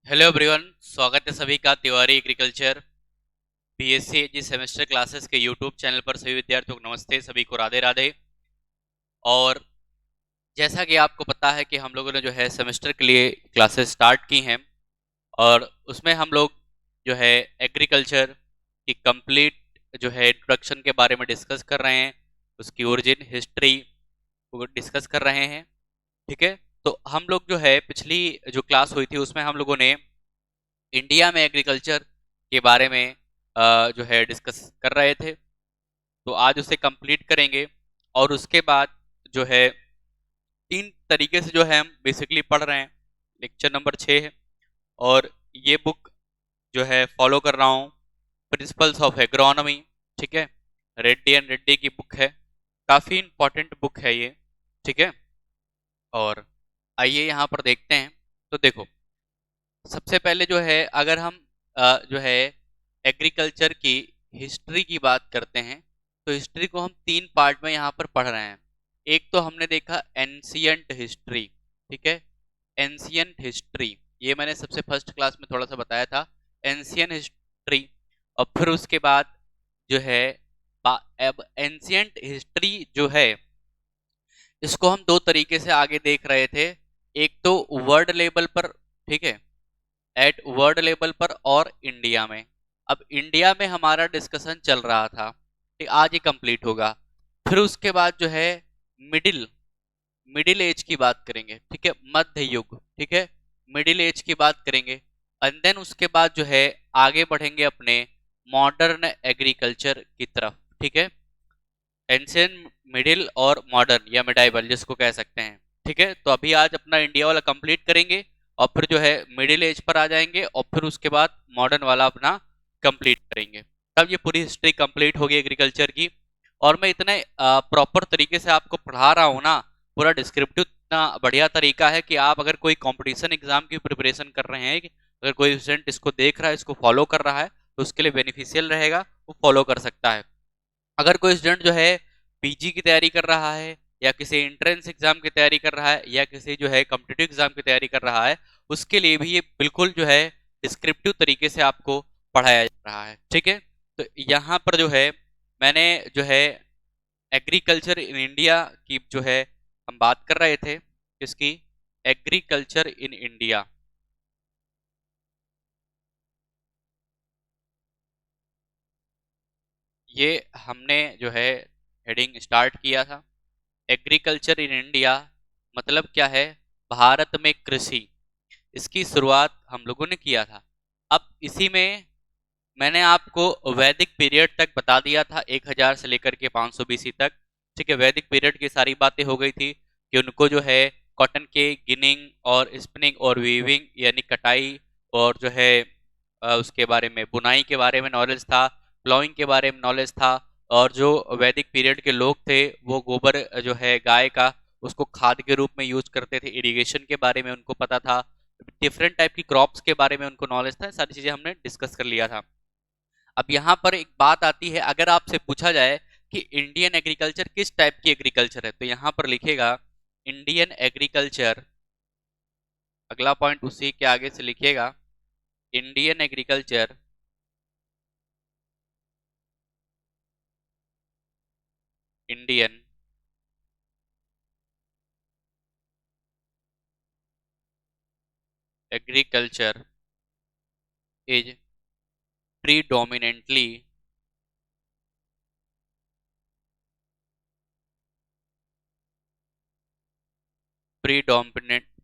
Hello everyone, स्वागत है सभी का Tiwari agriculture BSc Ag semester classes के यूट्यूब चैनल पर। सभी विद्यार्थियों को नमस्ते, सभी को राधे राधे। और जैसा कि आपको पता है कि हम लोगों ने जो है सेमेस्टर के लिए क्लासेस स्टार्ट की हैं और उसमें हम लोग जो है एग्रीकल्चर की कंप्लीट जो है इंट्रोडक्शन के बारे में डिस्कस कर रहे हैं, उसकी ओरिजिन हिस्ट्री को डिस्कस कर रहे हैं। ठीक है, तो हम लोग जो है पिछली जो क्लास हुई थी उसमें हम लोगों ने इंडिया में एग्रीकल्चर के बारे में जो है डिस्कस कर रहे थे। तो आज उसे कंप्लीट करेंगे और उसके बाद जो है तीन तरीके से जो है हम बेसिकली पढ़ रहे हैं। लेक्चर नंबर 6 है और ये बुक जो है फॉलो कर रहा हूँ, प्रिंसिपल्स ऑफ एग्रोनॉमी। ठीक है, रेड्डी एंड रेड्डी की बुक है, काफ़ी इंपॉर्टेंट बुक है ये। ठीक है, और आइए यहाँ पर देखते हैं। तो देखो, सबसे पहले जो है अगर हम जो है एग्रीकल्चर की हिस्ट्री की बात करते हैं तो हिस्ट्री को हम तीन पार्ट में यहाँ पर पढ़ रहे हैं। एक तो हमने देखा एंशियंट हिस्ट्री। ठीक है, एंशियंट हिस्ट्री ये मैंने सबसे फर्स्ट क्लास में थोड़ा सा बताया था, एंशियंट हिस्ट्री। और फिर उसके बाद जो है अब एंशियंट हिस्ट्री जो है इसको हम दो तरीके से आगे देख रहे थे। एक तो वर्ल्ड लेवल पर, ठीक है, एट वर्ल्ड लेवल पर और इंडिया में। अब इंडिया में हमारा डिस्कशन चल रहा था, ठीक, आज ही कंप्लीट होगा। फिर उसके बाद जो है मिडिल मिडिल एज की बात करेंगे, ठीक है, मध्य युग। ठीक है, मिडिल एज की बात करेंगे एंड देन उसके बाद जो है आगे बढ़ेंगे अपने मॉडर्न एग्रीकल्चर की तरफ। ठीक है, एंशियंट, मिडिल और मॉडर्न या मिडाइवल जिसको कह सकते हैं। ठीक है, तो अभी आज अपना इंडिया वाला कंप्लीट करेंगे और फिर जो है मिडिल एज पर आ जाएंगे और फिर उसके बाद मॉडर्न वाला अपना कंप्लीट करेंगे। तब ये पूरी हिस्ट्री कंप्लीट होगी एग्रीकल्चर की। और मैं इतने प्रॉपर तरीके से आपको पढ़ा रहा हूँ ना, पूरा डिस्क्रिप्टिव इतना बढ़िया तरीका है कि आप अगर कोई कंपटीशन एग्जाम की प्रिपरेशन कर रहे हैं, अगर कोई स्टूडेंट इसको देख रहा है, इसको फॉलो कर रहा है, तो उसके लिए बेनिफिशियल रहेगा, वो फॉलो कर सकता है। अगर कोई स्टूडेंट जो है पीजी की तैयारी कर रहा है या किसी एंट्रेंस एग्जाम की तैयारी कर रहा है या किसी जो है कॉम्पिटिटिव एग्जाम की तैयारी कर रहा है, उसके लिए भी ये बिल्कुल जो है डिस्क्रिप्टिव तरीके से आपको पढ़ाया जा रहा है। ठीक है, तो यहाँ पर जो है मैंने जो है एग्रीकल्चर इन इंडिया की जो है हम बात कर रहे थे, किसकी, एग्रीकल्चर इन इंडिया। ये हमने जो है हेडिंग स्टार्ट किया था, एग्रीकल्चर इन इंडिया मतलब क्या है, भारत में कृषि। इसकी शुरुआत हम लोगों ने किया था। अब इसी में मैंने आपको वैदिक पीरियड तक बता दिया था, 1000 से लेकर के 500 बीसी तक। ठीक है, वैदिक पीरियड की सारी बातें हो गई थी कि उनको जो है कॉटन के गिनिंग और स्पिनिंग और वीविंग यानी कटाई और जो है उसके बारे में बुनाई के बारे में नॉलेज था, प्लॉइंग के बारे में नॉलेज था। और जो वैदिक पीरियड के लोग थे वो गोबर जो है गाय का उसको खाद के रूप में यूज करते थे, इरिगेशन के बारे में उनको पता था, डिफरेंट टाइप की क्रॉप्स के बारे में उनको नॉलेज था, सारी चीजें हमने डिस्कस कर लिया था। अब यहाँ पर एक बात आती है, अगर आपसे पूछा जाए कि इंडियन एग्रीकल्चर किस टाइप की एग्रीकल्चर है, तो यहाँ पर लिखेगा इंडियन एग्रीकल्चर। अगला पॉइंट उसी के आगे से लिखिएगा, Indian agriculture Indian agriculture is predominantly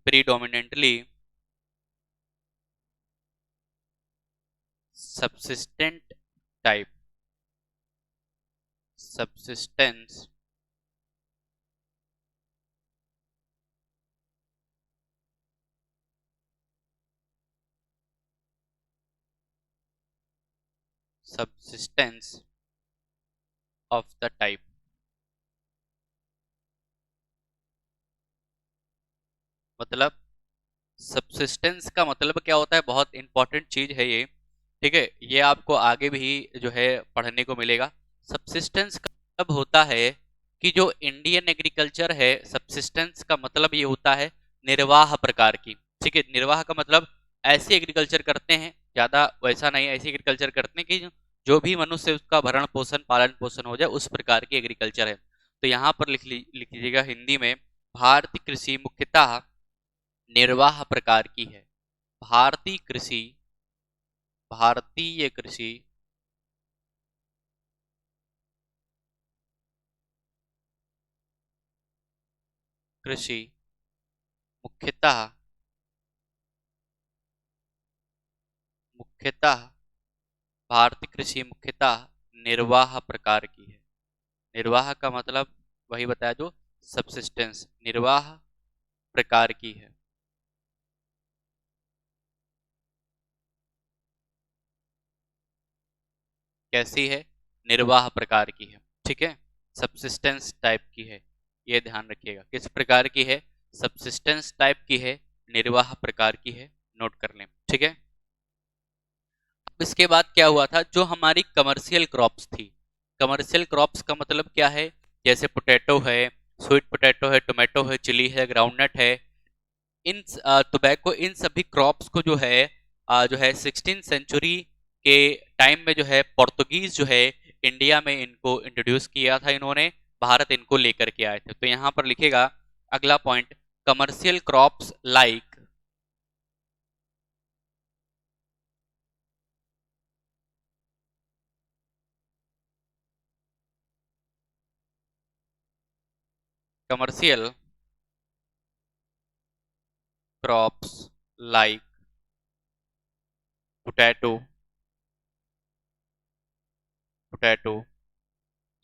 predominantly subsistent type, subsistence subsistence of the type। मतलब सबसिस्टेंस का मतलब क्या होता है, बहुत इंपॉर्टेंट चीज है ये। ठीक है, ये आपको आगे भी जो है पढ़ने को मिलेगा। सबसिस्टेंस का मतलब होता है कि जो इंडियन एग्रीकल्चर है, सबसिस्टेंस का मतलब ये होता है निर्वाह प्रकार की। ठीक है, निर्वाह का मतलब ऐसे एग्रीकल्चर करते हैं, ज़्यादा वैसा नहीं, ऐसे एग्रीकल्चर करते हैं कि जो भी मनुष्य उसका भरण पोषण पालन पोषण हो जाए, उस प्रकार की एग्रीकल्चर है। तो यहाँ पर लिख लीजिएगा हिंदी में, भारतीय कृषि मुख्यतः निर्वाह प्रकार की है। भारतीय कृषि, भारतीय कृषि कृषि मुख्यतः मुख्यतः भारतीय कृषि मुख्यतः निर्वाह प्रकार की है। निर्वाह का मतलब वही बताया जो सबसिस्टेंस, निर्वाह प्रकार की है। कैसी है? निर्वाह प्रकार की है, ठीक है, सबसिस्टेंस टाइप की है, ये ध्यान रखिएगा। किस प्रकार की है? सबसिस्टेंस टाइप की है, निर्वाह प्रकार की है, नोट कर लें, ठीक है। अब इसके बाद क्या हुआ था, जो हमारी कमर्शियल क्रॉप्स थी, कमर्शियल क्रॉप्स का मतलब क्या है, जैसे पोटैटो है, स्वीट पोटैटो है, टोमेटो है, चिली है, ग्राउंडनट है, इन टोबैको, इन सभी क्रॉप्स को जो है 16 सेंचुरी के टाइम में जो है पोर्तुगीज जो है इंडिया में इनको इंट्रोड्यूस किया था इन्होंने, भारत इनको लेकर के आए थे। तो यहाँ पर लिखेगा अगला point, commercial crops like, commercial crops like potato, potato,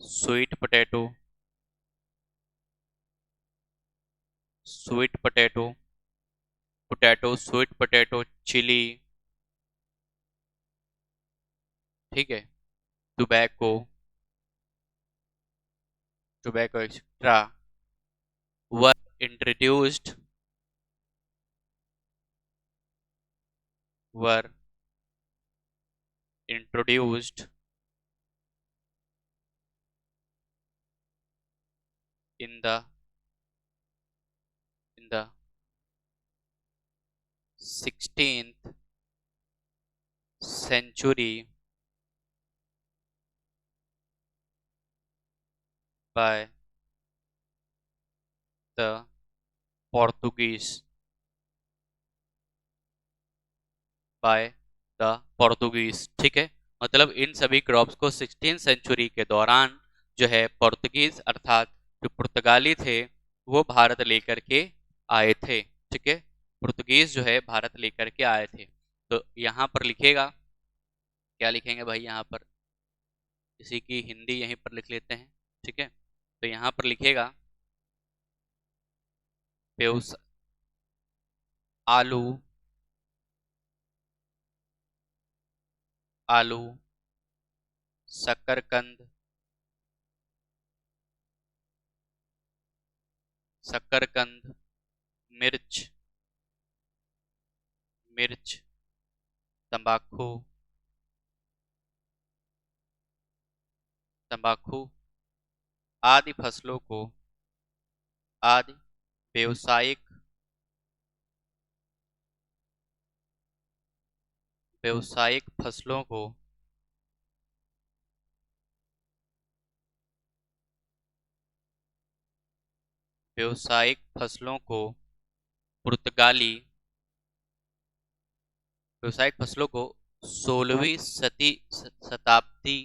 sweet potato, sweet potato, potato, sweet potato, chili, ठीक है, tobacco, tobacco etcetera were introduced were introduced in the 16th century by the Portuguese, by the Portuguese, ठीक है। मतलब इन सभी crops को 16 century के दौरान जो है पोर्तुगीज अर्थात जो पुर्तगाली थे वो भारत लेकर के आए थे, ठीक है, पुर्तगीज जो है भारत लेकर के आए थे। तो यहाँ पर लिखेगा, क्या लिखेंगे भाई, यहाँ पर इसी की हिंदी यहीं पर लिख लेते हैं, ठीक है। तो यहाँ पर लिखेगा व्यवस आलू, आलू, शकरकंद, शकरकंद, मिर्च, मिर्च, तंबाकू, तंबाकू आदि फसलों को, आदि व्यवसायिक, व्यवसायिक फसलों को व्यवसायिक फसलों को पुर्तगाली, व्यवसायिक फसलों को 16वीं शताब्दी,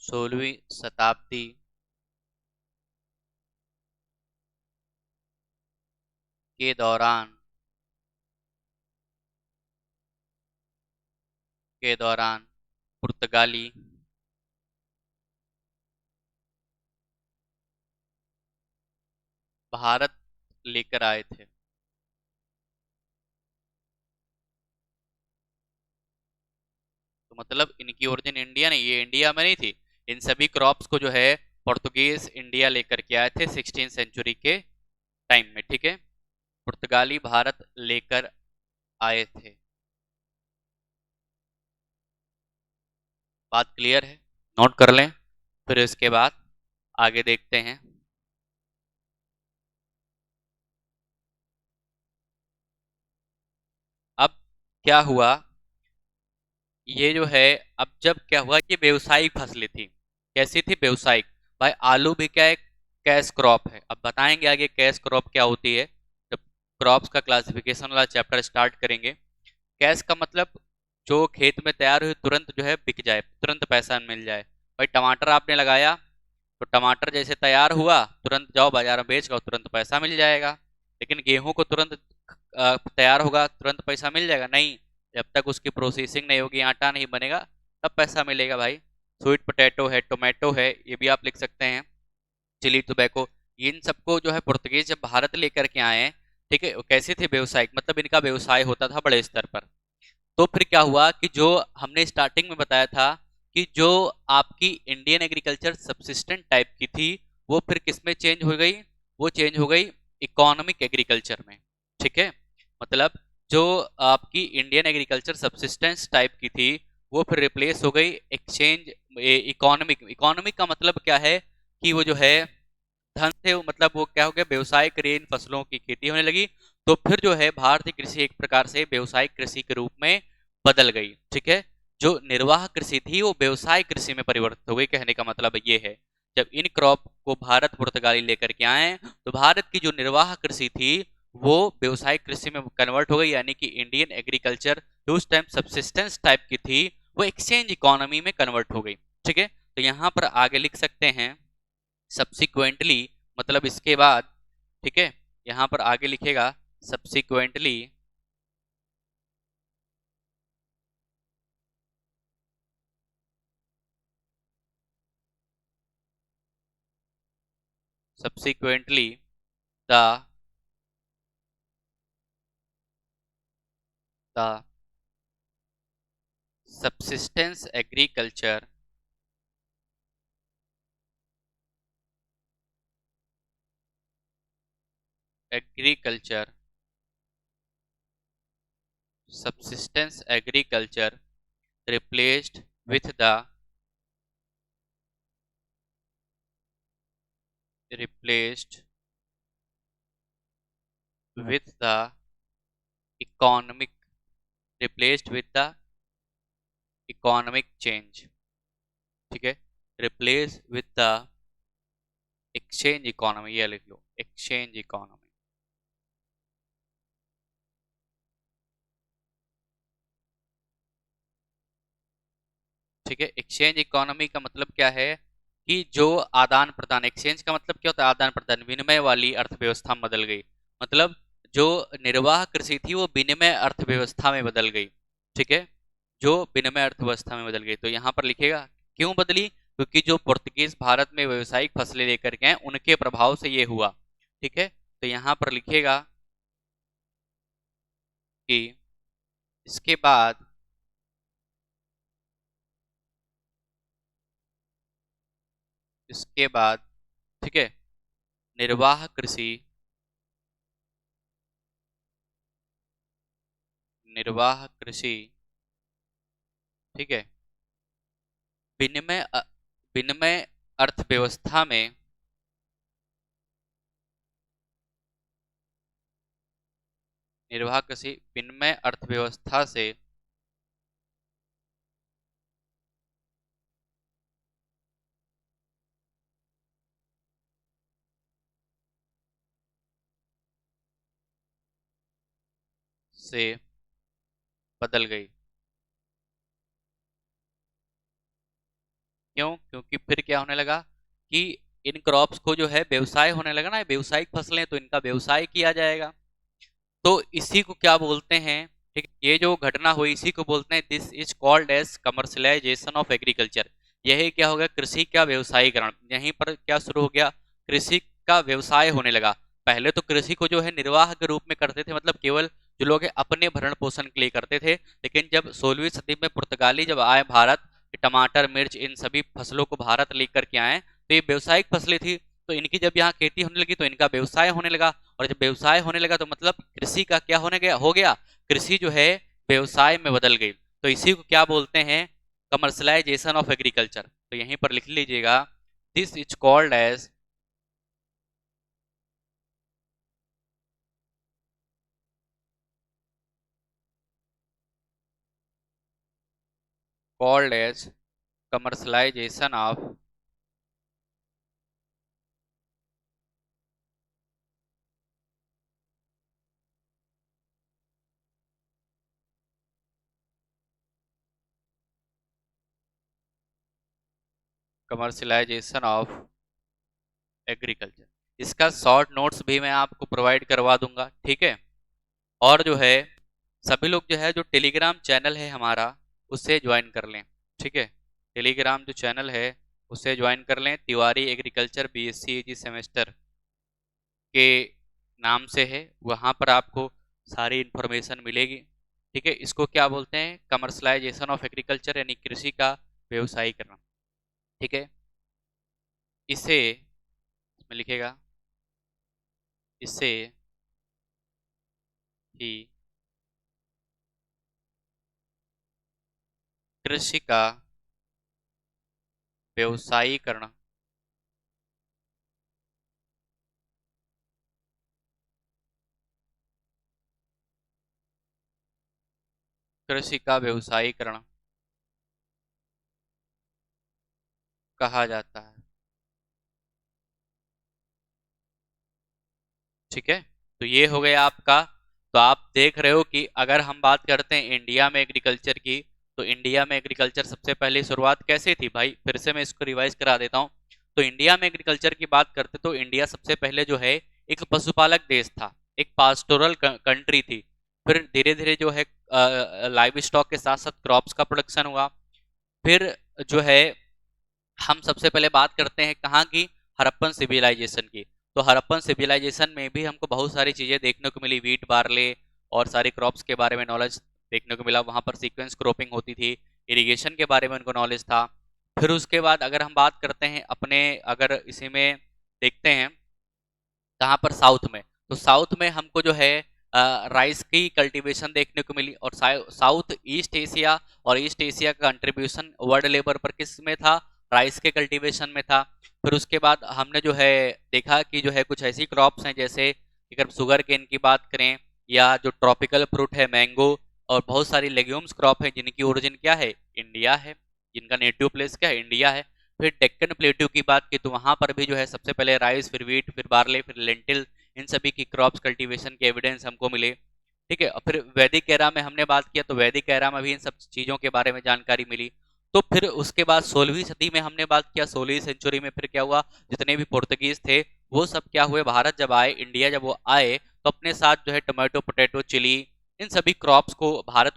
16वीं शताब्दी के दौरान, के दौरान पुर्तगाली भारत लेकर आए थे। तो मतलब इनकी ओरिजिन इंडिया नहीं, ये इंडिया में नहीं थी, इन सभी क्रॉप्स को जो है पुर्तगीज इंडिया लेकर के आए थे 16 सेंचुरी के टाइम में, ठीक है, पुर्तगाली भारत लेकर आए थे। बात क्लियर है, नोट कर लें, फिर इसके बाद आगे देखते हैं। अब क्या हुआ, ये जो है, अब जब क्या हुआ, ये व्यवसायिक फसलें थी। कैसी थी? व्यवसायिक। भाई आलू भी क्या है? कैश क्रॉप है। अब बताएंगे आगे कैश क्रॉप क्या होती है, जब क्रॉप्स का क्लासिफिकेशन वाला चैप्टर स्टार्ट करेंगे। कैश का मतलब जो खेत में तैयार हुई तुरंत जो है बिक जाए, तुरंत पैसा मिल जाए। भाई टमाटर आपने लगाया, तो टमाटर जैसे तैयार हुआ तुरंत जाओ बाजार में बेच, तुरंत पैसा मिल जाएगा। लेकिन गेहूं को तुरंत तैयार होगा तुरंत पैसा मिल जाएगा? नहीं, जब तक उसकी प्रोसेसिंग नहीं होगी, आटा नहीं बनेगा, तब पैसा मिलेगा भाई। स्वीट पोटैटो है, टोमेटो है, ये भी आप लिख सकते हैं, चिली टोबैको। इन सबको जो है पुर्तगीज जब भारत लेकर के आए, ठीक है, वो कैसे थे? व्यवसायिक, मतलब इनका व्यवसाय होता था बड़े स्तर पर। तो फिर क्या हुआ कि जो हमने स्टार्टिंग में बताया था कि जो आपकी इंडियन एग्रीकल्चर सबसिस्टेंट टाइप की थी, वो फिर किस में चेंज हो गई? वो चेंज हो गई इकोनॉमिक एग्रीकल्चर में। ठीक है, मतलब जो आपकी इंडियन एग्रीकल्चर सबसिस्टेंस टाइप की थी, वो फिर रिप्लेस हो गई एक्सचेंज इकोनॉमिक। इकोनॉमिक का मतलब क्या है कि वो जो है धन से, मतलब वो क्या हो गया, व्यवसायिक इन फसलों की खेती होने लगी। तो फिर जो है भारतीय कृषि एक प्रकार से व्यवसायिक कृषि के रूप में बदल गई। ठीक है, जो निर्वाह कृषि थी वो व्यवसाय कृषि में परिवर्तित हो गई। कहने का मतलब ये है, जब इन क्रॉप को भारत पुर्तगाली लेकर के आए, तो भारत की जो निर्वाह कृषि थी वो व्यवसायिक कृषि में कन्वर्ट हो गई, यानी कि इंडियन एग्रीकल्चर जो उस टाइम सबसिस्टेंस टाइप की थी, वो एक्सचेंज इकोनॉमी में कन्वर्ट हो गई। ठीक है, तो यहाँ पर आगे लिख सकते हैं सब्सिक्वेंटली, मतलब इसके बाद। ठीक है, यहां पर आगे लिखेगा subsequently, subsequently the the subsistence agriculture agriculture subsistence agriculture replaced with the replaced with the economic replaced with the economic change। ठीक है, replace with the exchange economy, ये लिख लो, exchange economy। ठीक है, एक्सचेंज इकोनॉमी का मतलब क्या है कि जो आदान प्रदान, एक्सचेंज का मतलब क्या होता है? आदान प्रदान, विनिमय वाली अर्थव्यवस्था में बदल गई। मतलब जो निर्वाह कृषि थी वो विनिमय अर्थव्यवस्था में बदल गई। ठीक है, जो विनिमय अर्थव्यवस्था में बदल गई, तो यहाँ पर लिखेगा क्यों बदली, क्योंकि जो पुर्तगीज भारत में व्यवसायिक फसलें लेकर के आए, उनके प्रभाव से ये हुआ। ठीक है, तो यहाँ पर लिखेगा कि इसके बाद, इसके बाद, ठीक है, निर्वाह कृषि, निर्वाह कृषि, ठीक है, विनिमय विनिमय अर्थव्यवस्था में, निर्वाह कृषि विनिमय अर्थव्यवस्था से बदल गई। क्यों? क्योंकि फिर क्या होने लगा कि इन क्रॉप्स को जो है व्यवसाय होने लगा ना, व्यवसायिक फसलें, तो इनका व्यवसाय किया जाएगा। तो इसी को क्या बोलते हैं? ठीक है, ये जो घटना हुई इसी को बोलते हैं, this is called as commercialization of agriculture. यही क्या हो गया? कृषि का व्यवसायीकरण। यहीं पर क्या शुरू हो गया? कृषि का व्यवसाय होने लगा। पहले तो कृषि को जो है निर्वाह के रूप में करते थे, मतलब केवल जो लोग हैं अपने भरण पोषण के लिए करते थे। लेकिन जब 16वीं सदी में पुर्तगाली जब आए भारत, टमाटर मिर्च इन सभी फसलों को भारत लेकर के आए, तो ये व्यवसायिक फसलें थी। तो इनकी जब यहाँ खेती होने लगी तो इनका व्यवसाय होने लगा, और जब व्यवसाय होने लगा तो मतलब कृषि का क्या होने गया, हो गया, कृषि जो है व्यवसाय में बदल गई। तो इसी को क्या बोलते हैं? Commercialization of agriculture. तो यहीं पर लिख लीजिएगा, this is called as called as commercialization of commercialization of agriculture. इसका शॉर्ट नोट्स भी मैं आपको प्रोवाइड करवा दूंगा, ठीक है। और जो है सभी लोग जो है जो टेलीग्राम चैनल है हमारा उससे ज्वाइन कर लें, ठीक है। टेलीग्राम जो चैनल है उससे ज्वाइन कर लें, Tiwari agriculture BSc Ag semester के नाम से है, वहाँ पर आपको सारी इन्फॉर्मेशन मिलेगी, ठीक है। इसको क्या बोलते हैं, कमर्शलाइजेशन ऑफ एग्रीकल्चर, यानी कृषि का व्यवसायीकरण, ठीक है। इसे इसमें लिखेगा, इससे ही कृषि का व्यवसायीकरण कृषि का व्यवसायीकरण कहा जाता है, ठीक है। तो ये हो गया आपका। तो आप देख रहे हो कि अगर हम बात करते हैं इंडिया में एग्रीकल्चर की, तो इंडिया में एग्रीकल्चर सबसे पहले शुरुआत कैसे थी भाई, फिर से मैं इसको रिवाइज करा देता हूँ। तो इंडिया में एग्रीकल्चर की बात करते तो इंडिया सबसे पहले जो है एक पशुपालक देश था, एक पास्टोरल कंट्री थी। फिर धीरे धीरे जो है लाइव स्टॉक के साथ साथ क्रॉप्स का प्रोडक्शन हुआ। फिर जो है हम सबसे पहले बात करते हैं कहाँ की, हड़प्पन सिविलाइजेशन की। तो हड़प्पन सिविलाइजेशन में भी हमको बहुत सारी चीजें देखने को मिली, वीट बार्ले और सारे क्रॉप्स के बारे में नॉलेज देखने को मिला। वहां पर सीक्वेंस क्रॉपिंग होती थी, इरिगेशन के बारे में उनको नॉलेज था। फिर उसके बाद अगर हम बात करते हैं अपने, अगर इसी में देखते हैं कहाँ पर, साउथ में, तो साउथ में हमको जो है राइस की कल्टीवेशन देखने को मिली। और साउथ ईस्ट एशिया और ईस्ट एशिया का कंट्रीब्यूशन वर्ल्ड लेवल पर किस में था, राइस के कल्टीवेशन में था। फिर उसके बाद हमने जो है देखा कि जो है कुछ ऐसी क्रॉप्स हैं, जैसे अगर शुगर केन की बात करें, या जो ट्रॉपिकल फ्रूट है मैंगो, और बहुत सारी लेग्यूम्स क्रॉप है जिनकी ओरिजिन क्या है, इंडिया है, जिनका नेटिव प्लेस क्या है, इंडिया है। फिर डेक्कन प्लेट्यू की बात की तो वहां पर भी जो है सबसे पहले राइस, फिर वीट, फिर बार्ले, फिर लेंटिल, इन सभी की क्रॉप्स कल्टीवेशन के एविडेंस हमको मिले, ठीक है। और फिर वैदिक एरा में हमने बात किया तो वैदिक एरा में भी इन सब चीजों के बारे में जानकारी मिली। तो फिर उसके बाद 16वीं सदी में हमने बात किया, 16वीं सेंचुरी में फिर क्या हुआ, जितने भी पुर्तगीज थे वो सब क्या हुए, भारत जब आए, इंडिया जब वो आए, तो अपने साथ जो है टोमेटो, पोटैटो, चिली, इन सभी क्रॉप्स को भारत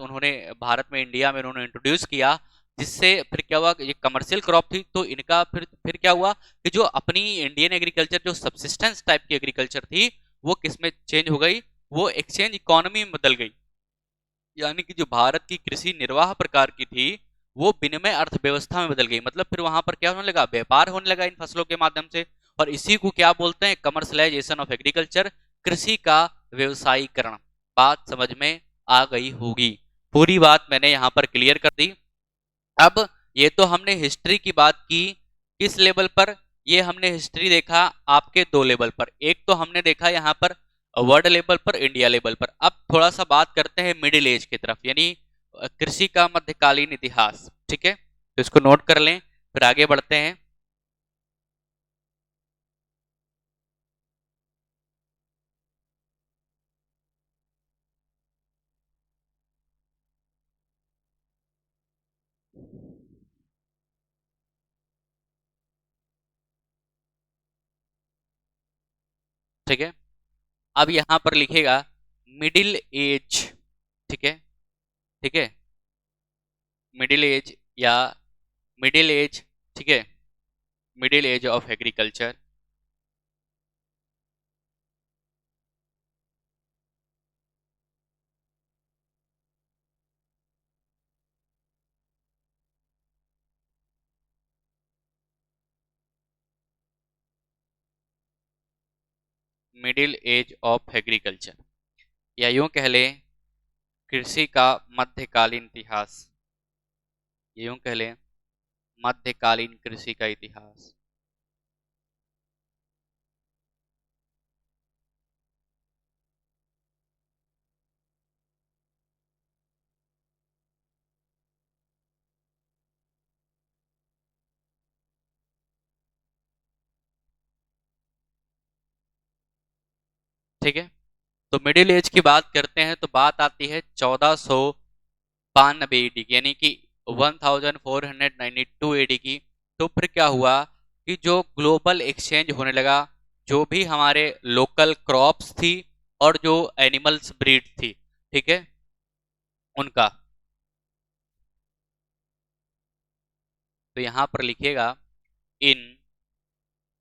में, इंडिया में उन्होंने इंट्रोड्यूस किया। जिससे फिर क्या हुआ, ये कमर्शियल क्रॉप थी, तो इनका फिर क्या हुआ कि जो अपनी इंडियन एग्रीकल्चर, जो सबसिस्टेंस टाइप की एग्रीकल्चर थी, वो किस में चेंज हो गई, वो एक्सचेंज इकोनॉमी में बदल गई। यानी कि जो भारत की कृषि निर्वाह प्रकार की थी, वो विनिमय अर्थव्यवस्था में बदल गई। मतलब फिर वहां पर क्या होने लगा, व्यापार होने लगा इन फसलों के माध्यम से। और इसी को क्या बोलते हैं, कमर्शलाइजेशन ऑफ एग्रीकल्चर, कृषि का व्यवसायीकरण। बात समझ में आ गई होगी, पूरी बात मैंने यहाँ पर क्लियर कर दी। अब ये तो हमने हिस्ट्री की बात की, किस लेवल पर, ये हमने हिस्ट्री देखा आपके दो लेवल पर, एक तो हमने देखा यहाँ पर वर्ल्ड लेवल पर, इंडिया लेवल पर। अब थोड़ा सा बात करते हैं मिडिल एज की तरफ, यानी कृषि का मध्यकालीन इतिहास, ठीक है। तो इसको नोट कर लें, फिर आगे बढ़ते हैं। ठीक है, अब यहाँ पर लिखेगा मिडिल एज, ठीक है, ठीक है, मिडिल एज या मिडिल एज, ठीक है, middle age of agriculture, middle age of agriculture, या यूं कह लें कृषि का मध्यकालीन इतिहास, यूं कह लें मध्यकालीन कृषि का इतिहास। ठीक है। तो मिडिल एज की बात करते हैं तो बात आती है 1492 एडी की, यानी कि 1492 एडी की। तो फिर क्या हुआ कि जो ग्लोबल एक्सचेंज होने लगा, जो भी हमारे लोकल क्रॉप्स थी और जो एनिमल्स ब्रीड थी, ठीक है, उनका। तो यहां पर लिखिएगा इन,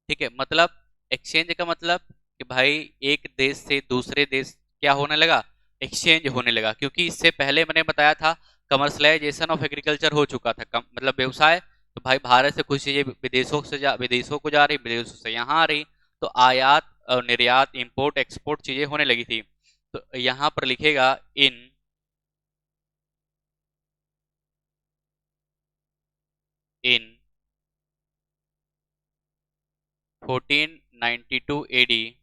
ठीक है, मतलब एक्सचेंज का मतलब कि भाई एक देश से दूसरे देश क्या होने लगा, एक्सचेंज होने लगा। क्योंकि इससे पहले मैंने बताया था कमर्शलाइजेशन ऑफ एग्रीकल्चर हो चुका था, मतलब व्यवसाय। तो भाई भारत से कुछ चीजें विदेशों को जा रही, विदेशों से यहाँ आ रही, तो आयात और निर्यात, इंपोर्ट एक्सपोर्ट चीजें होने लगी थी। तो यहाँ पर लिखेगा in 1492 AD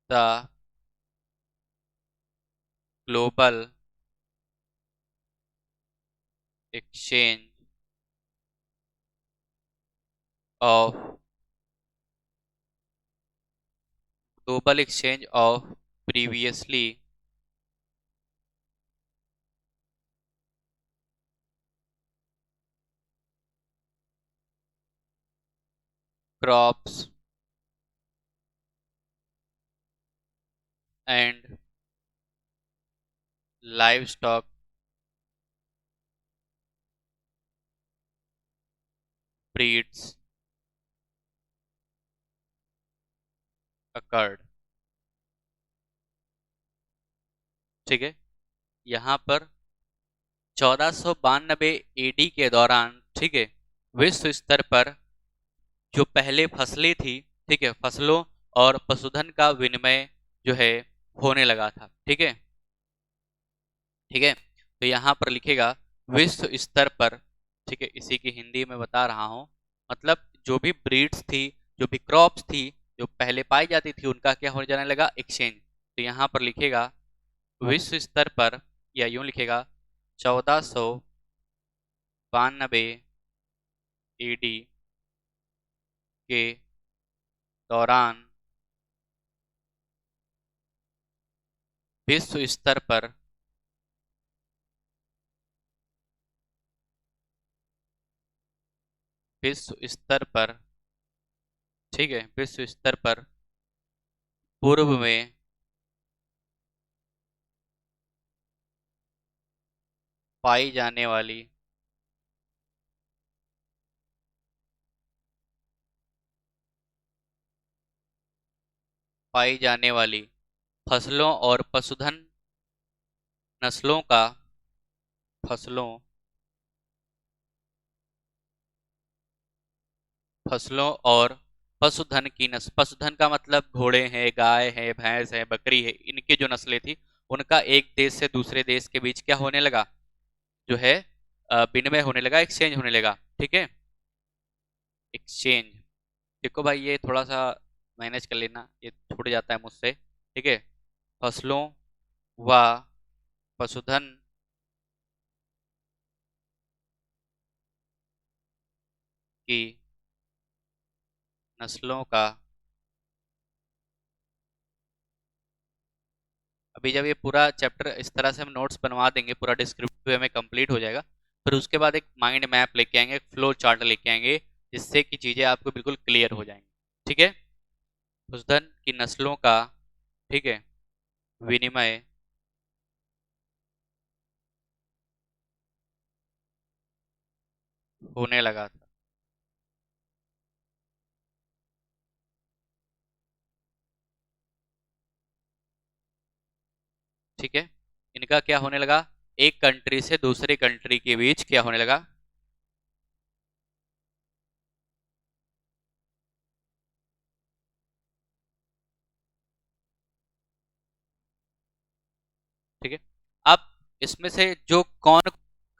the global exchange of previously crops and livestock breeds occurred। ठीक है, यहाँ पर 1492 एडी के दौरान, ठीक है, विश्व स्तर पर जो पहले फसलें थी, ठीक है, फसलों और पशुधन का विनिमय जो है होने लगा था। ठीक है, ठीक है। तो यहाँ पर लिखेगा विश्व स्तर पर, ठीक है, इसी की हिंदी में बता रहा हूँ। मतलब जो भी ब्रीड्स थी, जो भी क्रॉप्स थी, जो पहले पाई जाती थी, उनका क्या होने जाने लगा, एक्सचेंज। तो यहाँ पर लिखेगा विश्व स्तर पर, या यूं लिखेगा 1492 एडी के दौरान विश्व स्तर पर विश्व स्तर पर, ठीक है, विश्व स्तर पर पूर्व में पाई जाने वाली पाई जाने वाली फसलों और पशुधन नस्लों का, फसलों फसलों और पशुधन की नस्ल, पशुधन का मतलब घोड़े हैं, गाय है, भैंस है, बकरी है, इनकी जो नस्लें थी, उनका एक देश से दूसरे देश के बीच क्या होने लगा, जो है विनिमय होने लगा, एक्सचेंज होने लगा। ठीक है, एक्सचेंज। देखो भाई ये थोड़ा सा मैनेज कर लेना, ये छूट जाता है मुझसे। ठीक है, फसलों व पशुधन की नस्लों का, अभी जब ये पूरा चैप्टर इस तरह से हम नोट्स बनवा देंगे, पूरा डिस्क्रिप्टिव वे में कंप्लीट हो जाएगा, फिर उसके बाद एक माइंड मैप लेके आएंगे, एक फ्लो चार्ट लेके आएंगे, जिससे कि चीज़ें आपको बिल्कुल क्लियर हो जाएंगी। ठीक है, पशुधन की नस्लों का, ठीक है, विनिमय होने लगा था। ठीक है, इनका क्या होने लगा, एक कंट्री से दूसरे कंट्री के बीच क्या होने लगा, ठीक है। अब इसमें से जो कौन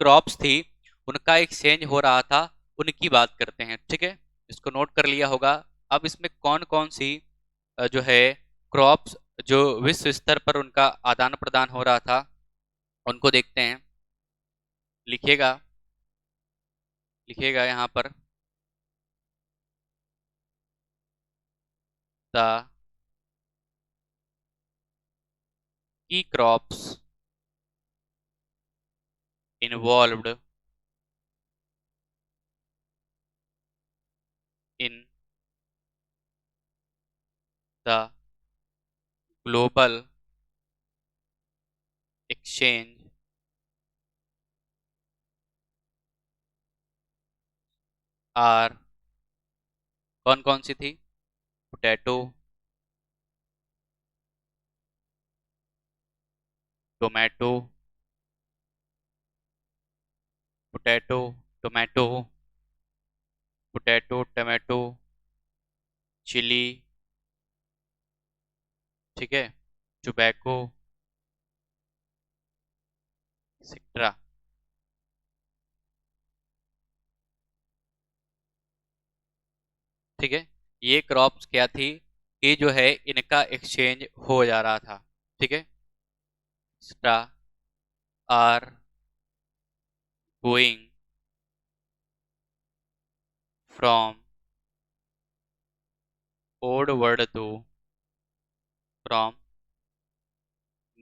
क्रॉप्स थी, उनका एक्सचेंज हो रहा था, उनकी बात करते हैं। ठीक है, इसको नोट कर लिया होगा। अब इसमें कौन कौन सी जो है क्रॉप्स जो विश्व स्तर पर उनका आदान प्रदान हो रहा था, उनको देखते हैं। लिखिएगा, लिखिएगा यहाँ पर the key crops involved in the global exchange are कौन कौन सी थी? Potato, tomato, potato, tomato, potato, tomato, chili, ठीक है, टोबैको, एक्सेट्रा। ठीक है, ये क्रॉप्स क्या थी कि जो है इनका एक्सचेंज हो जा रहा था। ठीक है, extra are going from old world to from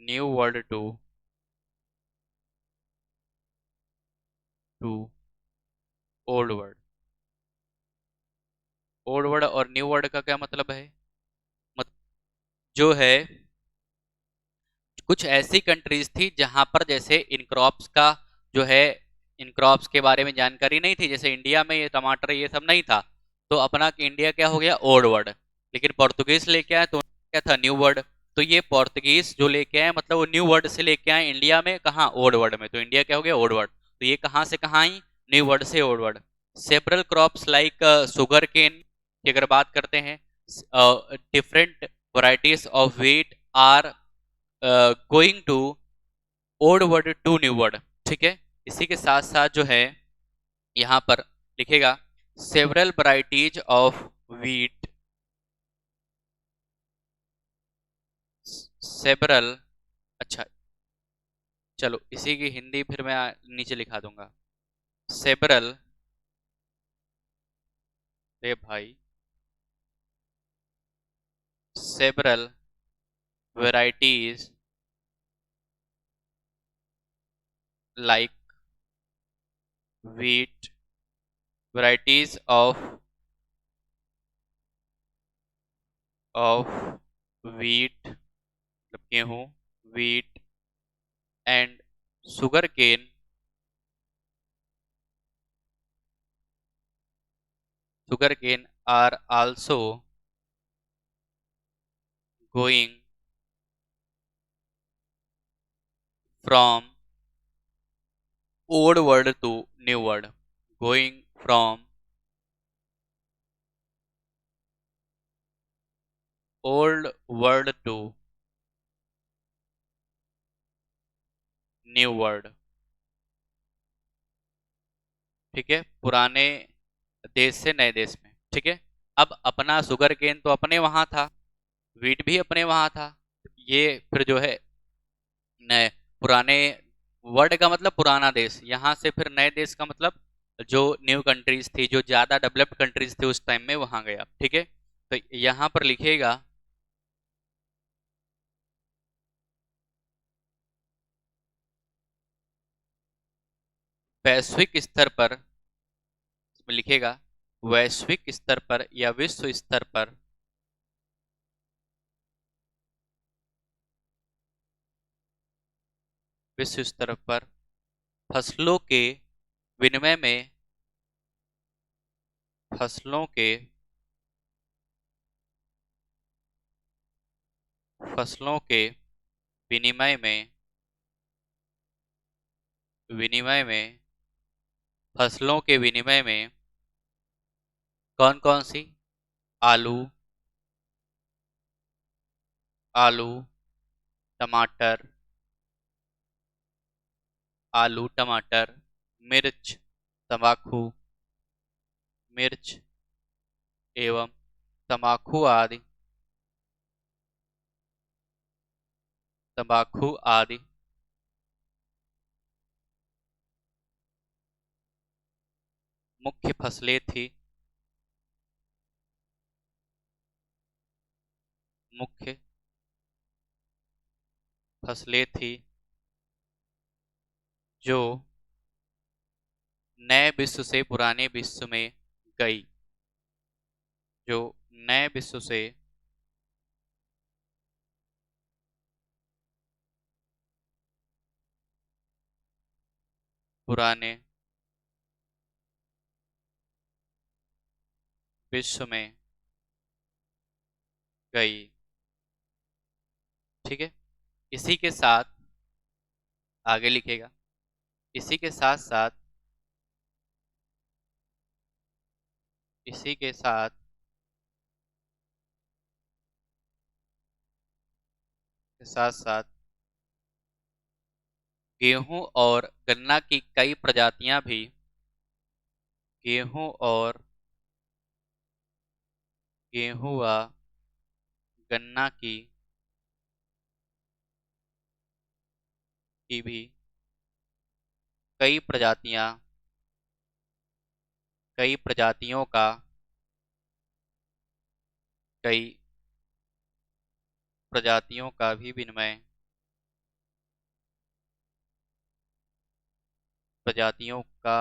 new world to old world. Old world और न्यू वर्ड का क्या मतलब है? मत, जो है कुछ ऐसी कंट्रीज थी जहां पर जैसे इन क्रॉप्स का जो है इन क्रॉप्स के बारे में जानकारी नहीं थी, जैसे इंडिया में ये टमाटर ये सब नहीं था, तो अपना इंडिया क्या हो गया? Old word. लेकिन पोर्तुगीज लेके आए तो क्या था? New word. तो ये पोर्तुगीज जो लेके आए मतलब वो न्यू वर्ड से लेके आए इंडिया में, कहाँ? ओल्ड वर्ड में। तो इंडिया क्या हो गया? Old world. तो ये कहाँ से कहाँ आई? न्यू वर्ड से old world. Several crops like sugar cane की अगर बात करते हैं, different varieties of wheat are going to old world to new world. ठीक है, इसी के साथ साथ जो है यहाँ पर लिखेगा several varieties of wheat, several. अच्छा, चलो इसी की हिंदी फिर मैं नीचे लिखा दूंगा। सेवरल, रे भाई, several varieties like wheat, varieties of wheat मतलब गेहूं, wheat and sugar cane are also going from old world to new world, going from old world to new world. ठीक है, पुराने देश से नए देश में। ठीक है, अब अपना शुगर केन तो अपने वहां था, वीट भी अपने वहां था, ये फिर जो है नए पुराने वर्ड का मतलब पुराना देश, यहाँ से फिर नए देश का मतलब जो न्यू कंट्रीज थी, जो ज्यादा डेवलप्ड कंट्रीज थी उस टाइम में, वहां गया। ठीक है, तो यहाँ पर लिखेगा वैश्विक स्तर पर, इसमें लिखेगा वैश्विक स्तर पर या विश्व स्तर पर विश्व स्तर पर फसलों के विनिमय में, फसलों के फसलों के विनिमय में, विनिमय में फसलों के विनिमय में कौन कौन सी? आलू, आलू, टमाटर, आलू, टमाटर, मिर्च, तंबाकू, मिर्च एवं तंबाकू आदि, तंबाकू आदि मुख्य फसलें थी। मुख्य फसलें थी जो नए विश्व से पुराने विश्व में गई, जो नए विश्व से पुराने विश्व में गई। ठीक है, इसी के साथ आगे लिखेगा, इसी के साथ साथ, इसी के साथ साथ साथ गेहूं और गन्ना की कई प्रजातियां भी, गेहूं और गेहूं व गन्ना की भी कई प्रजातियां, कई प्रजातियों का, कई प्रजातियों का भी विनिमय, प्रजातियों का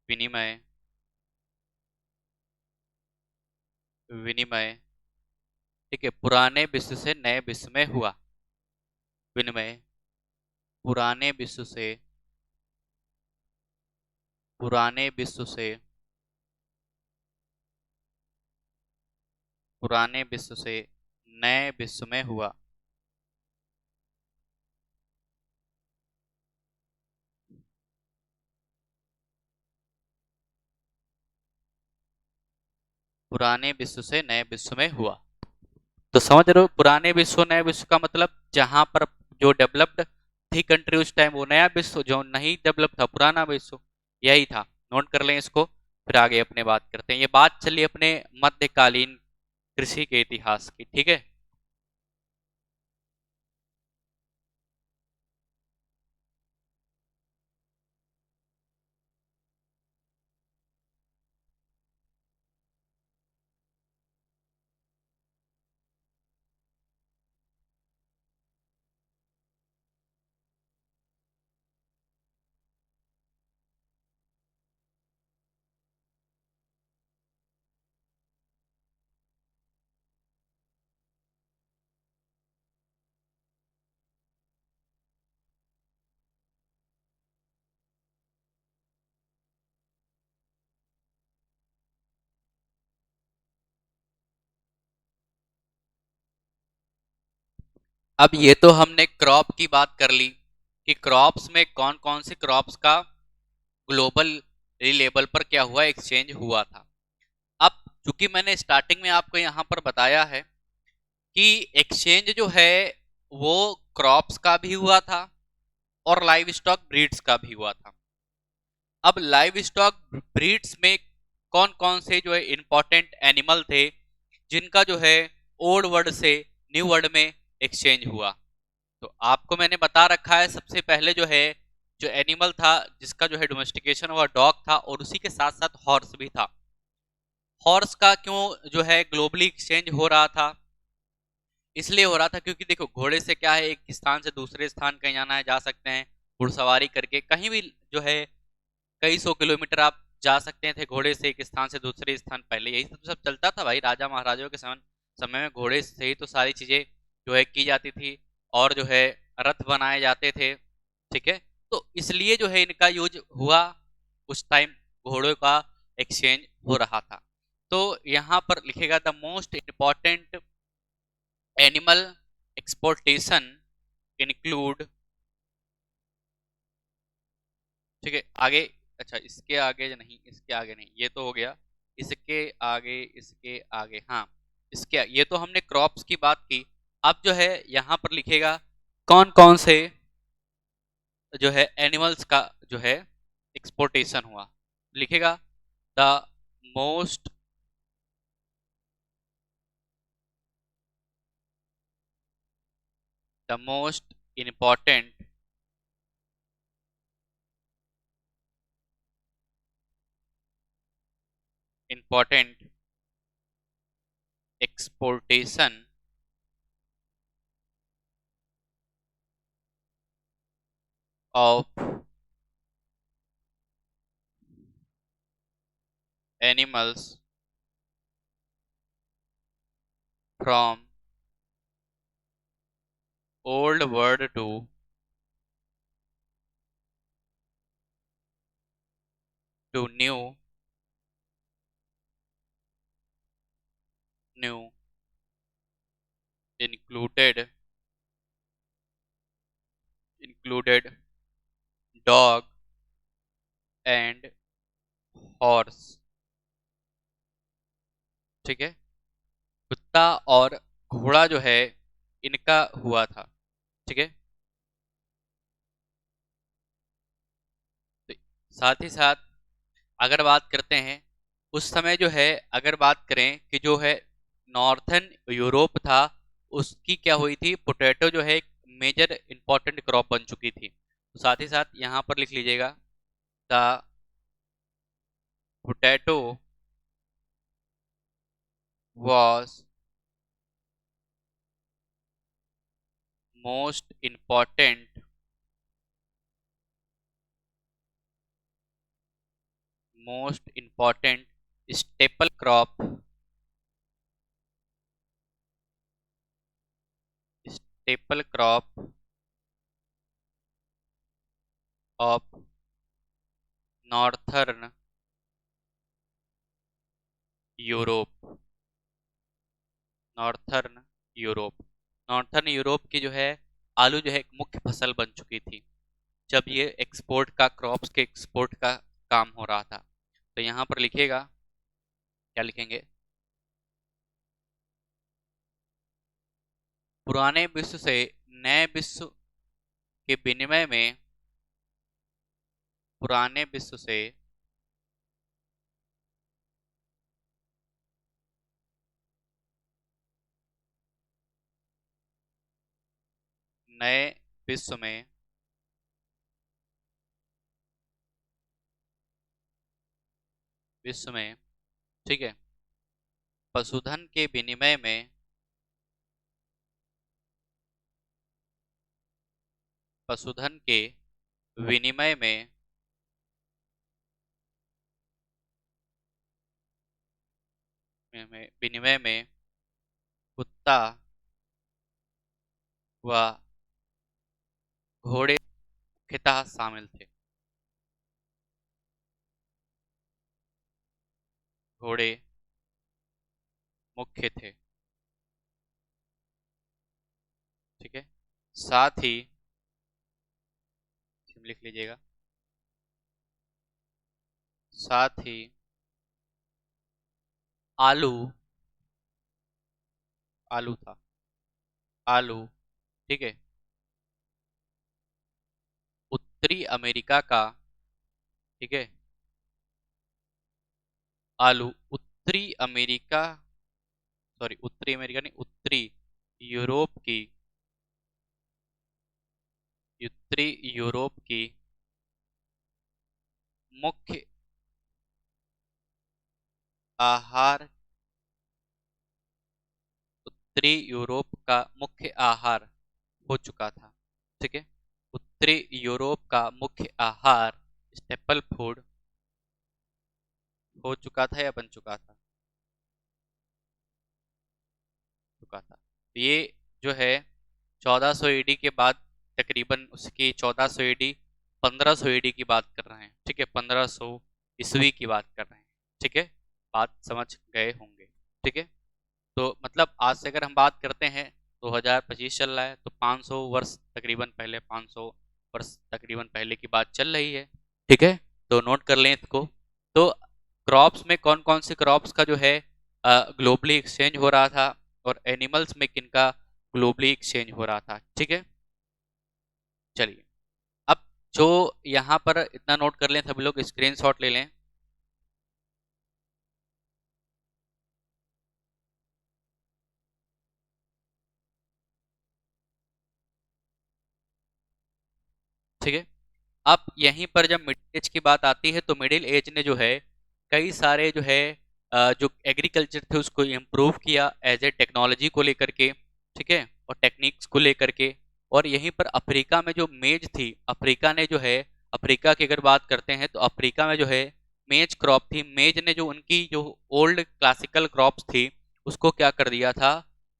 विनिमय, विनिमय, ठीक है, पुराने विश्व से नए विश्व में हुआ। विनिमय पुराने विश्व से, पुराने विश्व से, पुराने विश्व से नए विश्व में हुआ। पुराने विश्व से नए विश्व में हुआ। तो समझ रहे हो, पुराने विश्व नए विश्व का मतलब जहां पर जो डेवलप्ड थी कंट्री उस टाइम वो नया विश्व, जो नहीं डेवलप था पुराना विश्व, यही था। नोट कर लें इसको, फिर आगे अपने बात करते हैं। ये बात चली अपने मध्यकालीन कृषि के इतिहास की। ठीक है, अब ये तो हमने क्रॉप की बात कर ली कि क्रॉप्स में कौन कौन से क्रॉप्स का ग्लोबल लेवल पर क्या हुआ, एक्सचेंज हुआ था। अब चूंकि मैंने स्टार्टिंग में आपको यहाँ पर बताया है कि एक्सचेंज जो है वो क्रॉप्स का भी हुआ था और लाइव स्टॉक ब्रीड्स का भी हुआ था। अब लाइव स्टॉक ब्रीड्स में कौन कौन से जो है इंपॉर्टेंट एनिमल थे जिनका जो है ओल्ड वर्ड से न्यू वर्ड में एक्सचेंज हुआ। तो आपको मैंने बता रखा है, सबसे पहले जो है जो एनिमल था जिसका जो है डोमेस्टिकेशन हुआ, डॉग था, और उसी के साथ साथ हॉर्स भी था। हॉर्स का क्यों जो है ग्लोबली एक्सचेंज हो रहा था, इसलिए हो रहा था क्योंकि देखो घोड़े से क्या है, एक स्थान से दूसरे स्थान कहीं जाना है जा सकते हैं, घुड़सवारी करके कहीं भी जो है कई सौ किलोमीटर आप जा सकते थे घोड़े से एक स्थान से दूसरे स्थान। पहले यही सब चलता था भाई, राजा महाराजाओं के समय में घोड़े से ही तो सारी चीजें जो है की जाती थी, और जो है रथ बनाए जाते थे। ठीक है, तो इसलिए जो है इनका यूज हुआ उस टाइम, घोड़ों का एक्सचेंज हो रहा था। तो यहाँ पर लिखेगा the most important animal exportation include. ठीक है, आगे, अच्छा इसके आगे नहीं, इसके आगे नहीं, ये तो हो गया, इसके आगे, इसके आगे, हाँ इसके ये तो हमने क्रॉप्स की बात की। अब जो है यहाँ पर लिखेगा कौन कौन से जो है एनिमल्स का जो है एक्सपोर्टेशन हुआ। लिखेगा the most, the most important important exportation of animals from old world to new included dog and horse। ठीक है, कुत्ता और घोड़ा जो है इनका हुआ था। ठीक है, तो साथ ही साथ अगर बात करते हैं उस समय जो है, अगर बात करें कि जो है नॉर्थन यूरोप था, उसकी क्या हुई थी, पोटैटो जो है एक मेजर इंपॉर्टेंट क्रॉप बन चुकी थी। तो साथ ही साथ यहाँ पर लिख लीजिएगा, the potato was most important staple crop of northern Europe. Northern Europe northern Europe की जो है आलू जो है एक मुख्य फसल बन चुकी थी जब ये एक्सपोर्ट का, क्रॉप्स के एक्सपोर्ट का काम हो रहा था। तो यहाँ पर लिखिएगा, क्या लिखेंगे, पुराने विश्व से नए विश्व के विनिमय में, पुराने विश्व से नए विश्व में ठीक है, पशुधन के विनिमय में, पशुधन के विनिमय में विनिमय में कुत्ता व घोड़े मुख्यतः शामिल थे। घोड़े मुख्य थे। ठीक है, साथ ही लिख लीजिएगा, साथ ही आलू, आलू था, आलू, ठीक है, उत्तरी अमेरिका का, ठीक है, आलू उत्तरी अमेरिका, सॉरी उत्तरी अमेरिका नहीं, उत्तरी यूरोप की, उत्तरी यूरोप की मुख्य आहार, उत्तरी यूरोप का मुख्य आहार हो चुका था। ठीक है, उत्तरी यूरोप का मुख्य आहार, स्टेपल फूड हो चुका था या बन चुका था, चुका था। तो ये जो है 1400 ईडी के बाद, तकरीबन उसकी 1400 ईडी 1500 ईडी की बात कर रहे हैं। ठीक है, 1500 ईस्वी की बात कर रहे हैं। ठीक है, बात समझ गए होंगे। ठीक है, तो मतलब आज से अगर हम बात करते हैं 2025 चल रहा है, तो 500 वर्ष तकरीबन पहले, 500 वर्ष तकरीबन पहले की बात चल रही है। ठीक है, तो नोट कर लें इसको। तो क्रॉप्स में कौन कौन से क्रॉप्स का जो है ग्लोबली एक्सचेंज हो रहा था, और एनिमल्स में किनका ग्लोबली एक्सचेंज हो रहा था। ठीक है, चलिए अब जो यहाँ पर इतना नोट कर लें, सभी लोग स्क्रीनशॉट ले लें। ठीक है, अब यहीं पर जब मिडिल एज की बात आती है, तो मिडिल एज ने जो है कई सारे जो है जो एग्रीकल्चर थे उसको इम्प्रूव किया एज ए टेक्नोलॉजी को लेकर के, ठीक है, और टेक्निक्स को लेकर के। और यहीं पर अफ्रीका में जो मेज थी, अफ्रीका ने जो है, अफ्रीका की अगर बात करते हैं तो अफ्रीका में जो है मेज क्रॉप थी, मेज ने जो उनकी जो ओल्ड क्लासिकल क्रॉप्स थी उसको क्या कर दिया था,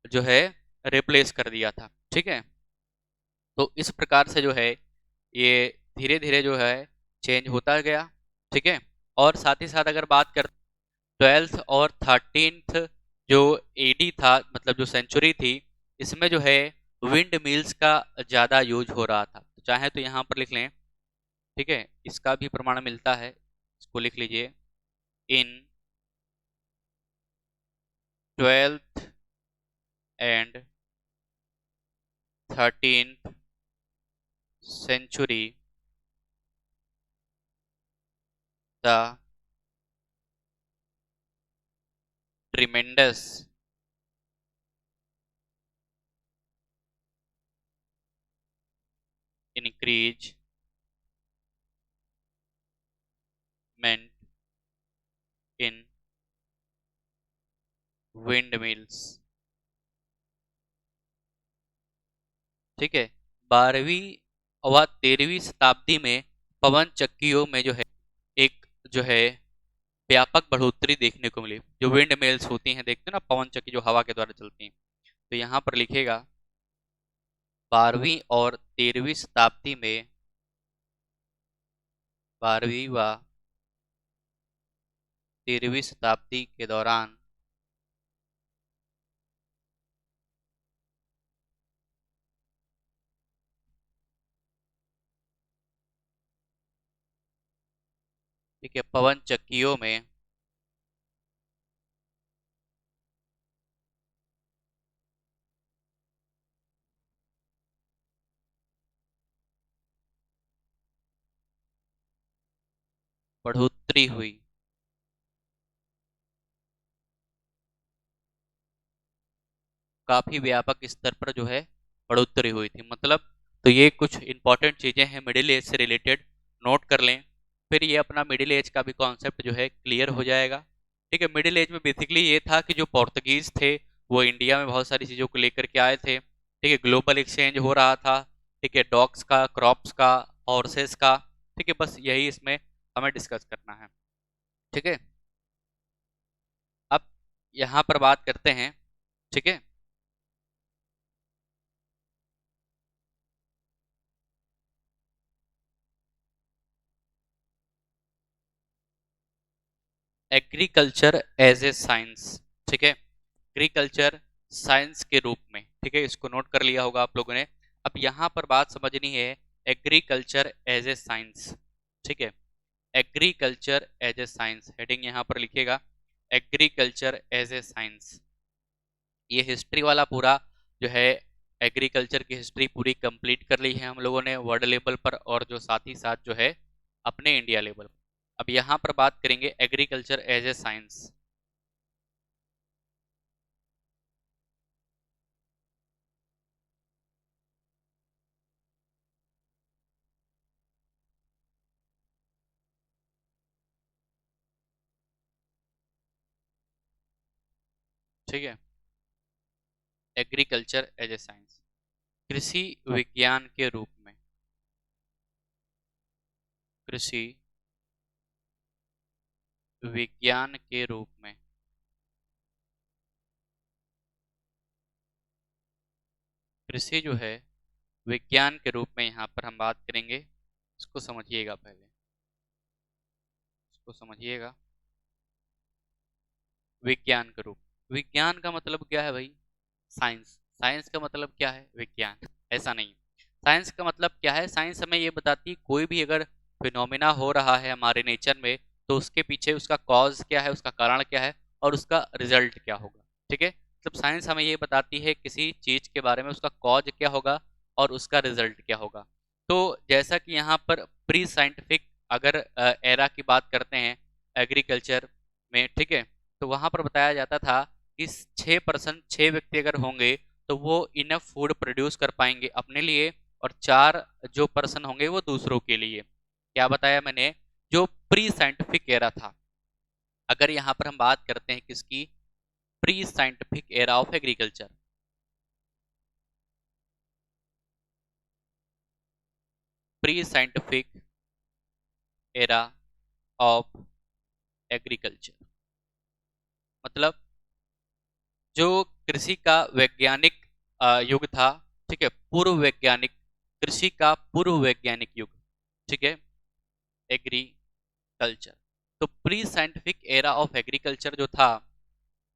जो है रिप्लेस कर दिया था, ठीक है। तो इस प्रकार से जो है ये धीरे धीरे जो है चेंज होता गया, ठीक है। और साथ ही साथ अगर बात कर 12th और 13th जो एडी था, मतलब जो सेंचुरी थी, इसमें जो है विंड मिल्स का ज़्यादा यूज हो रहा था। तो चाहे तो यहाँ पर लिख लें, ठीक है, इसका भी प्रमाण मिलता है, इसको लिख लीजिए। इन 12th and 13th century the tremendous increasement in windmills, ठीक है। 12वीं व 13वीं शताब्दी में पवन चक्कियों में जो है एक जो है व्यापक बढ़ोतरी देखने को मिली। जो विंड मिल्स होती हैं, देखते हैं ना पवन चक्की जो हवा के द्वारा चलती हैं, तो यहाँ पर लिखेगा 12वीं और 13वीं शताब्दी में, 12वीं व 13वीं शताब्दी के दौरान ठीक है पवन चक्कियों में बढ़ोतरी हुई। काफी व्यापक स्तर पर जो है बढ़ोतरी हुई थी, मतलब। तो ये कुछ इंपॉर्टेंट चीजें हैं मिडिल एज से रिलेटेड, नोट कर लें। फिर ये अपना मिडिल एज का भी कॉन्सेप्ट जो है क्लियर हो जाएगा, ठीक है। मिडिल एज में बेसिकली ये था कि जो पोर्तुगीज थे वो इंडिया में बहुत सारी चीजों को लेकर के आए थे, ठीक है। ग्लोबल एक्सचेंज हो रहा था, ठीक है, डॉग्स का, क्रॉप्स का, हॉर्सेस का, ठीक है। बस यही इसमें हमें डिस्कस करना है, ठीक है। अब यहाँ पर बात करते हैं, ठीक है, एग्रीकल्चर एज ए साइंस, ठीक है। एग्रीकल्चर साइंस के रूप में, ठीक है, इसको नोट कर लिया होगा आप लोगों ने। अब यहाँ पर बात समझनी है, एग्रीकल्चर एज ए साइंस, ठीक है। Agriculture as a science heading यहाँ पर लिखिएगा, एग्रीकल्चर एज ए साइंस। ये हिस्ट्री वाला पूरा जो है एग्रीकल्चर की हिस्ट्री पूरी कंप्लीट कर ली है हम लोगों ने वर्ल्ड लेवल पर, और जो साथ ही साथ जो है अपने इंडिया लेवल पर। अब यहाँ पर बात करेंगे एग्रीकल्चर एज ए साइंस। ठीक है, एग्रीकल्चर एज ए साइंस, कृषि विज्ञान के रूप में, कृषि विज्ञान के रूप में, कृषि जो है विज्ञान के रूप में यहाँ पर हम बात करेंगे। इसको समझिएगा, पहले इसको समझिएगा। विज्ञान का रूप, विज्ञान का मतलब क्या है भाई, साइंस। साइंस का मतलब क्या है, विज्ञान, ऐसा नहीं। साइंस का मतलब क्या है, साइंस हमें ये बताती है कोई भी अगर फिनोमिना हो रहा है हमारे नेचर में, तो उसके पीछे उसका कॉज क्या है, उसका कारण क्या है, और उसका रिजल्ट क्या होगा, ठीक है। मतलब साइंस हमें ये बताती है किसी चीज के बारे में, उसका कॉज क्या होगा और उसका रिजल्ट क्या होगा। तो जैसा कि यहाँ पर प्री साइंटिफिक अगर एरा की बात करते हैं एग्रीकल्चर में, ठीक है, तो वहां पर बताया जाता था कि 6% 6 व्यक्ति अगर होंगे तो वो इनफ फूड प्रोड्यूस कर पाएंगे अपने लिए, और 4 जो पर्सन होंगे वो दूसरों के लिए। क्या बताया मैंने, जो प्री साइंटिफिक एरा था, अगर यहाँ पर हम बात करते हैं किसकी, pre scientific era of agriculture, pre scientific era of agriculture मतलब जो कृषि का वैज्ञानिक युग था, ठीक है, पूर्व वैज्ञानिक, कृषि का पूर्व वैज्ञानिक युग, ठीक है, एग्रीकल्चर। तो pre scientific era of agriculture जो था,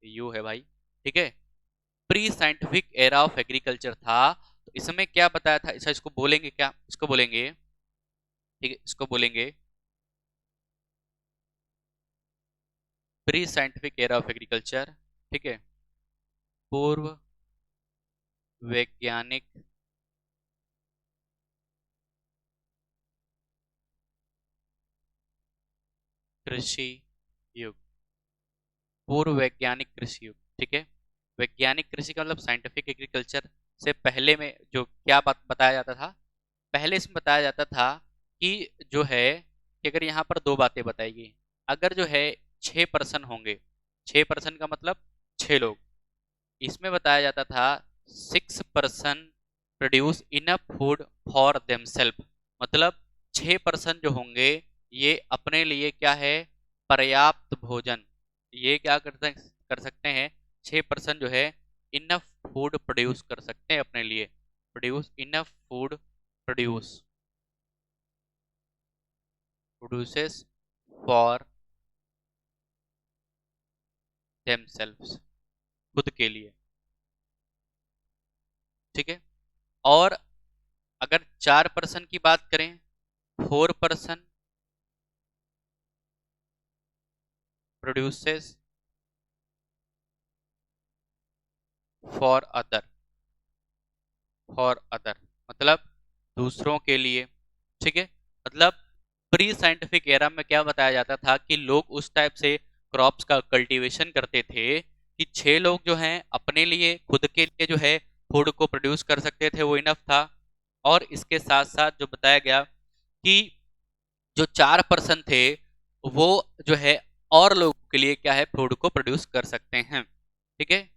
यू है भाई, ठीक है, pre scientific era of agriculture था। तो इसमें क्या बताया था, इसको बोलेंगे क्या, इसको बोलेंगे, ठीक है, इसको बोलेंगे pre scientific era of agriculture, ठीक है, पूर्व वैज्ञानिक कृषि युग, पूर्व वैज्ञानिक कृषि युग, ठीक है। वैज्ञानिक कृषि का मतलब साइंटिफिक एग्रीकल्चर से पहले में जो क्या बात बताया जाता था, पहले इसमें बताया जाता था कि जो है कि अगर यहाँ पर दो बातें बताई गई, अगर जो है 6% होंगे, 6% का मतलब 6 लोग, इसमें बताया जाता था 6% produce enough food for themselves, मतलब 6% जो होंगे ये अपने लिए क्या है, पर्याप्त भोजन, ये क्या कर सकते हैं, 6% जो है इनफ फूड प्रोड्यूस कर सकते हैं अपने लिए, produce enough food, produce produces for themselves, खुद के लिए, ठीक है। और अगर 4% की बात करें, 4% produces for other, for other मतलब दूसरों के लिए, ठीक है। मतलब प्री साइंटिफिक एरा में क्या बताया जाता था कि लोग उस टाइप से क्रॉप्स का कल्टीवेशन करते थे कि 6 लोग जो हैं अपने लिए, खुद के लिए जो है फूड को प्रोड्यूस कर सकते थे, वो इनफ था। और इसके साथ साथ जो बताया गया कि जो 4% थे वो जो है और लोगों के लिए क्या है, फूड को प्रोड्यूस कर सकते हैं, ठीक है।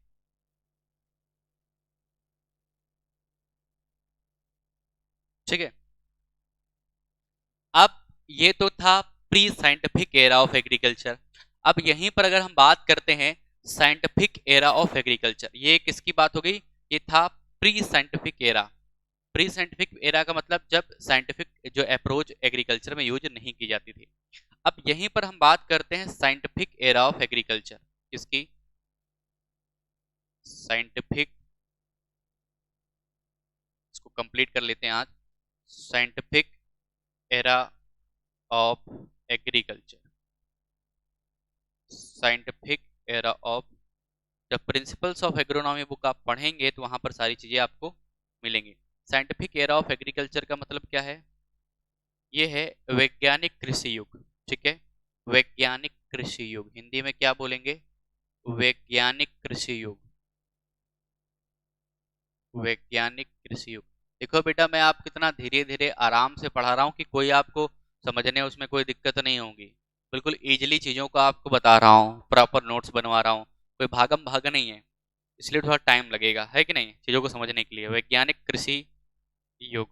ठीक है, अब ये तो था pre scientific era of agriculture. अब यहीं पर अगर हम बात करते हैं साइंटिफिक एरा ऑफ एग्रीकल्चर, ये किसकी बात हो गई, ये था pre scientific era. Pre scientific era का मतलब जब साइंटिफिक जो अप्रोच एग्रीकल्चर में यूज नहीं की जाती थी। अब यहीं पर हम बात करते हैं साइंटिफिक एरा ऑफ एग्रीकल्चर, किसकी, साइंटिफिक, इसको कंप्लीट कर लेते हैं आज, scientific era of agriculture, scientific era of, जब प्रिंसिपल्स ऑफ एग्रोनॉमी बुक आप पढ़ेंगे तो वहां पर सारी चीजें आपको मिलेंगी। साइंटिफिक एरा ऑफ एग्रीकल्चर का मतलब क्या है, ये है वैज्ञानिक कृषि युग, ठीक है, वैज्ञानिक कृषि युग, हिंदी में क्या बोलेंगे, वैज्ञानिक कृषि युग, वैज्ञानिक कृषि युग। देखो बेटा, मैं आप कितना धीरे धीरे आराम से पढ़ा रहा हूँ कि कोई आपको समझने उसमें कोई दिक्कत नहीं होगी, बिल्कुल इजीली चीजों को आपको बता रहा हूँ, प्रॉपर नोट्स बनवा रहा हूँ, कोई भागम भाग नहीं है, इसलिए थोड़ा टाइम लगेगा, है कि नहीं, चीजों को समझने के लिए। वैज्ञानिक कृषि युग,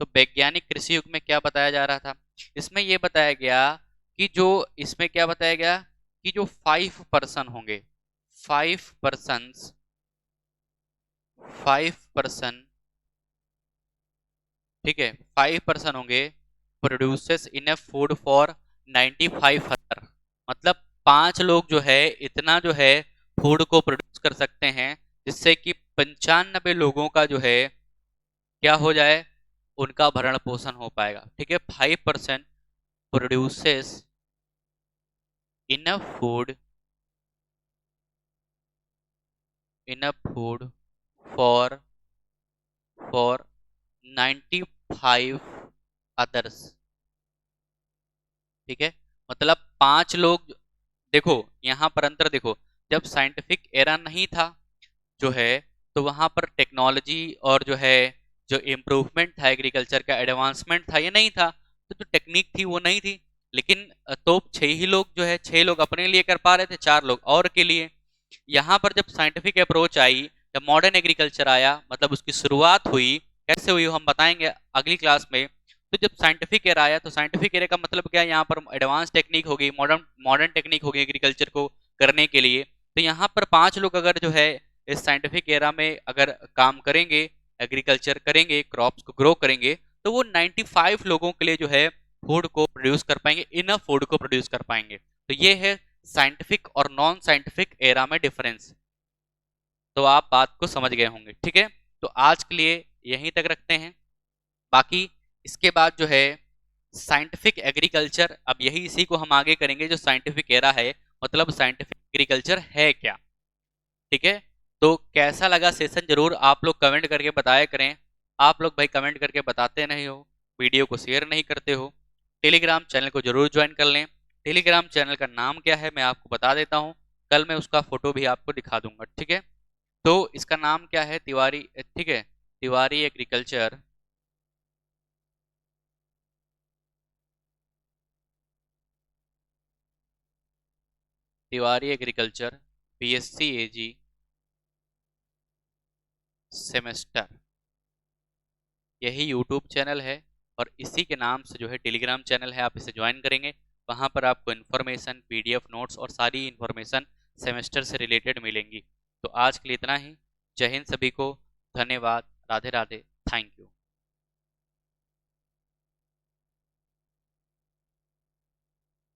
तो वैज्ञानिक कृषि युग में क्या बताया जा रहा था, इसमें ये बताया गया कि जो, इसमें क्या बताया गया कि जो 5% होंगे, 5%, 5%, ठीक है, 5% होंगे produces enough food for 95 other, मतलब 5 लोग जो है इतना जो है फूड को प्रोड्यूस कर सकते हैं जिससे कि 95 लोगों का जो है क्या हो जाए, उनका भरण पोषण हो पाएगा, ठीक है। 5% produces enough food, enough food for for 95 others, ठीक है। मतलब 5 लोग, देखो यहाँ पर अंतर देखो, जब साइंटिफिक एरा नहीं था जो है, तो वहां पर टेक्नोलॉजी और जो है जो इम्प्रूवमेंट था एग्रीकल्चर का, एडवांसमेंट था, ये नहीं था, तो जो टेक्निक थी वो नहीं थी, लेकिन तो 6 ही लोग जो है, 6 लोग अपने लिए कर पा रहे थे, 4 लोग और के लिए। यहाँ पर जब साइंटिफिक अप्रोच आई, जब मॉडर्न एग्रीकल्चर आया, मतलब उसकी शुरुआत हुई, कैसे हुई हम बताएंगे अगली क्लास में। तो जब साइंटिफिक एरा आया, तो साइंटिफिक एरा का मतलब क्या है, यहाँ पर एडवांस टेक्निक हो गई, मॉडर्न मॉडर्न टेक्निक हो गई एग्रीकल्चर को करने के लिए। तो यहाँ पर 5 लोग अगर जो है इस साइंटिफिक एरा में अगर काम करेंगे, एग्रीकल्चर करेंगे, क्रॉप्स को ग्रो करेंगे, तो वो 95 लोगों के लिए जो है फूड को प्रोड्यूस कर पाएंगे, इनफ फूड को प्रोड्यूस कर पाएंगे। तो ये है साइंटिफिक और नॉन साइंटिफिक एरा में डिफरेंस। तो आप बात को समझ गए होंगे, ठीक है। तो आज के लिए यहीं तक रखते हैं। बाकी इसके बाद जो है साइंटिफिक एग्रीकल्चर, अब यही इसी को हम आगे करेंगे, जो साइंटिफिक एरा है, मतलब साइंटिफिक एग्रीकल्चर है क्या, ठीक है। तो कैसा लगा सेशन जरूर आप लोग कमेंट करके बताया करें। आप लोग भाई कमेंट करके बताते नहीं हो, वीडियो को शेयर नहीं करते हो। टेलीग्राम चैनल को जरूर ज्वाइन कर लें। टेलीग्राम चैनल का नाम क्या है मैं आपको बता देता हूँ, कल मैं उसका फोटो भी आपको दिखा दूंगा, ठीक है। तो इसका नाम क्या है, तिवारी, ठीक है, Tiwari agriculture, Tiwari agriculture BSc Ag semester, यही यूट्यूब चैनल है। और इसी के नाम से जो है टेलीग्राम चैनल है, आप इसे ज्वाइन करेंगे, वहाँ पर आपको इन्फॉर्मेशन, पीडीएफ नोट्स और सारी इन्फॉर्मेशन सेमेस्टर से रिलेटेड मिलेंगी। तो आज के लिए इतना ही। जय हिंद सभी को, धन्यवाद, राधे राधे, थैंक यू।